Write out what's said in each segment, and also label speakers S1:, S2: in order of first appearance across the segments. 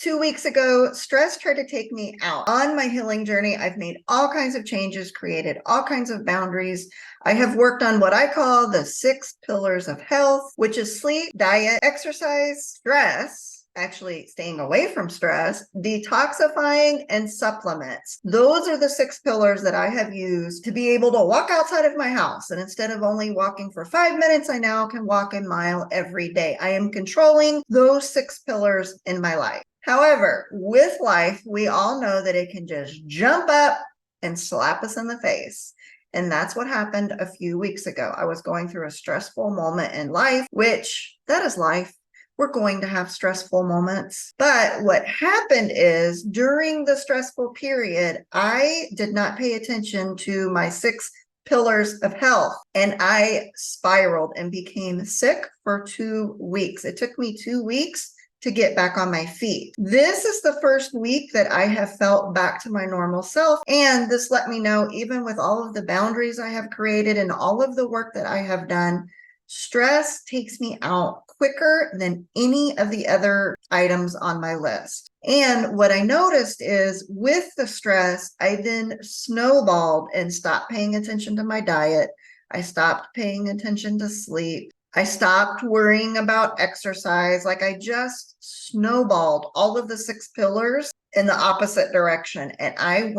S1: 2 weeks ago, stress tried to take me out. On my healing journey, I've made all kinds of changes, created all kinds of boundaries. I have worked on what I call the 6 pillars of health, which is sleep, diet, exercise, stress, actually staying away from stress, detoxifying, and supplements. Those are the 6 pillars that I have used to be able to walk outside of my house. And instead of only walking for 5 minutes, I now can walk a mile every day. I am controlling those 6 pillars in my life. However, with life, we all know that it can just jump up and slap us in the face. And that's what happened a few weeks ago. I was going through a stressful moment in life, which that is life. We're going to have stressful moments. But what happened is during the stressful period, I did not pay attention to my 6 pillars of health, and I spiraled and became sick for 2 weeks. It took me 2 weeks to get back on my feet. This is the first week that I have felt back to my normal self. And this let me know, even with all of the boundaries I have created and all of the work that I have done, stress takes me out quicker than any of the other items on my list. And what I noticed is with the stress, I then snowballed and stopped paying attention to my diet. I stopped paying attention to sleep. I stopped worrying about exercise. Like I just snowballed all of the 6 pillars in the opposite direction. And I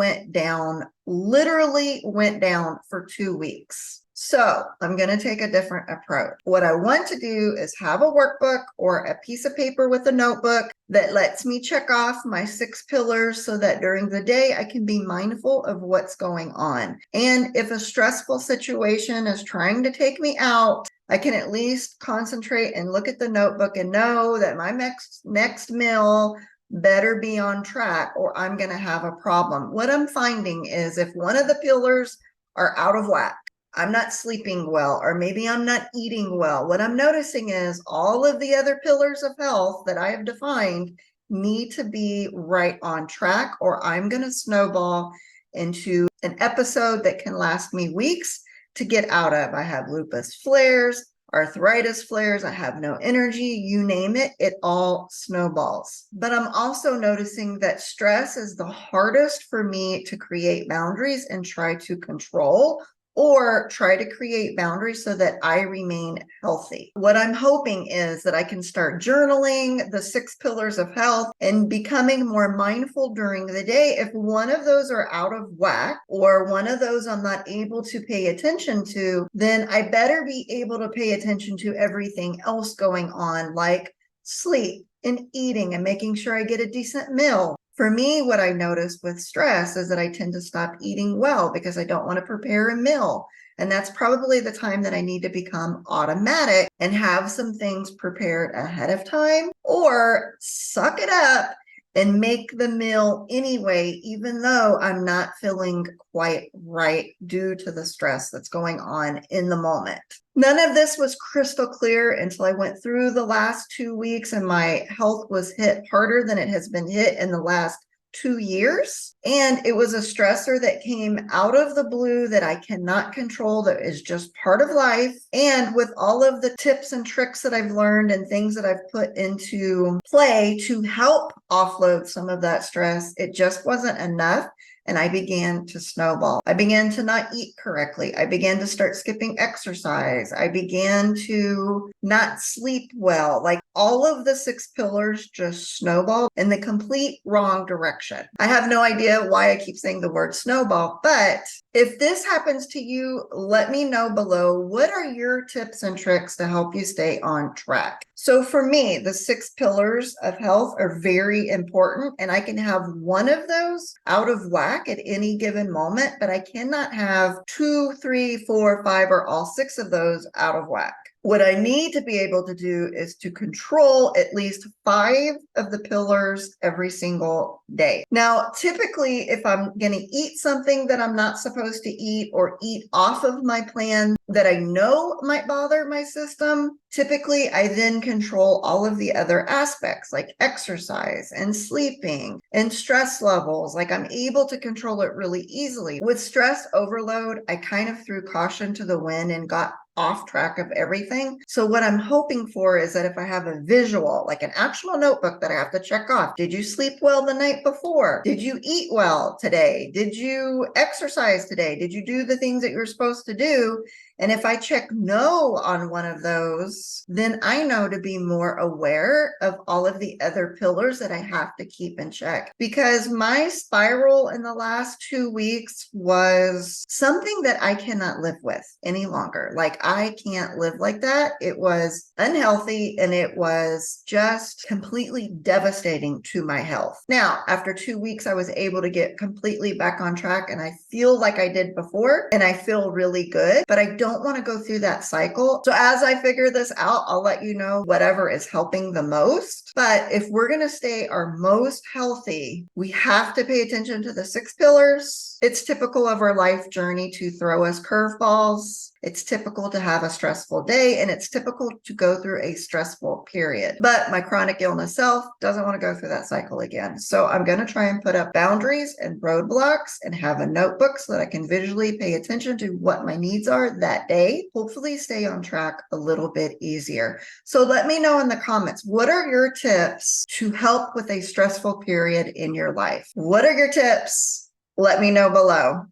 S1: literally went down for 2 weeks. So I'm going to take a different approach. What I want to do is have a workbook or a piece of paper with a notebook that lets me check off my 6 pillars so that during the day I can be mindful of what's going on. And if a stressful situation is trying to take me out, I can at least concentrate and look at the notebook and know that my next meal better be on track or I'm going to have a problem. What I'm finding is if one of the pillars are out of whack, I'm not sleeping well, or maybe I'm not eating well, what I'm noticing is all of the other pillars of health that I have defined need to be right on track, or I'm going to snowball into an episode that can last me weeks to get out of. I have lupus flares, arthritis flares, I have no energy, you name it, it all snowballs. But I'm also noticing that stress is the hardest for me to create boundaries and try to control, or try to create boundaries so that I remain healthy. What I'm hoping is that I can start journaling the 6 pillars of health and becoming more mindful during the day. If one of those are out of whack or one of those I'm not able to pay attention to, then I better be able to pay attention to everything else going on, like sleep and eating and making sure I get a decent meal. For me, what I noticed with stress is that I tend to stop eating well because I don't want to prepare a meal. And that's probably the time that I need to become automatic and have some things prepared ahead of time, or suck it up and make the meal anyway, even though I'm not feeling quite right due to the stress that's going on in the moment. None of this was crystal clear until I went through the last 2 weeks and my health was hit harder than it has been hit in the last 2 years. And it was a stressor that came out of the blue that I cannot control, that is just part of life. And with all of the tips and tricks that I've learned and things that I've put into play to help offload some of that stress, it just wasn't enough. And I began to snowball. I began to not eat correctly. I began to start skipping exercise. I began to not sleep well. Like all of the 6 pillars just snowballed in the complete wrong direction. I have no idea why I keep saying the word snowball, but if this happens to you, let me know below. What are your tips and tricks to help you stay on track? So for me, the 6 pillars of health are very important, and I can have one of those out of whack at any given moment, but I cannot have 2, 3, 4, 5, or all 6 of those out of whack. What I need to be able to do is to control at least 5 of the pillars every single day. Now, typically, if I'm going to eat something that I'm not supposed to eat or eat off of my plan that I know might bother my system, typically I then control all of the other aspects like exercise and sleeping and stress levels. Like I'm able to control it really easily. With stress overload, I kind of threw caution to the wind and got off track of everything. So what I'm hoping for is that if I have a visual, like an actual notebook that I have to check off, did you sleep well the night before? Did you eat well today? Did you exercise today? Did you do the things that you're supposed to do? And if I check no on one of those, then I know to be more aware of all of the other pillars that I have to keep in check. Because my spiral in the last 2 weeks was something that I cannot live with any longer. Like, I can't live like that. It was unhealthy and it was just completely devastating to my health. Now, after 2 weeks, I was able to get completely back on track and I feel like I did before and I feel really good, but I don't want to go through that cycle. So as I figure this out, I'll let you know whatever is helping the most. But if we're going to stay our most healthy, we have to pay attention to the 6 pillars. It's typical of our life journey to throw us curveballs. It's typical to have a stressful day, and it's typical to go through a stressful period. But my chronic illness self doesn't want to go through that cycle again. So I'm going to try and put up boundaries and roadblocks and have a notebook so that I can visually pay attention to what my needs are that day. Hopefully stay on track a little bit easier. So let me know in the comments, what are your tips to help with a stressful period in your life? What are your tips? Let me know below.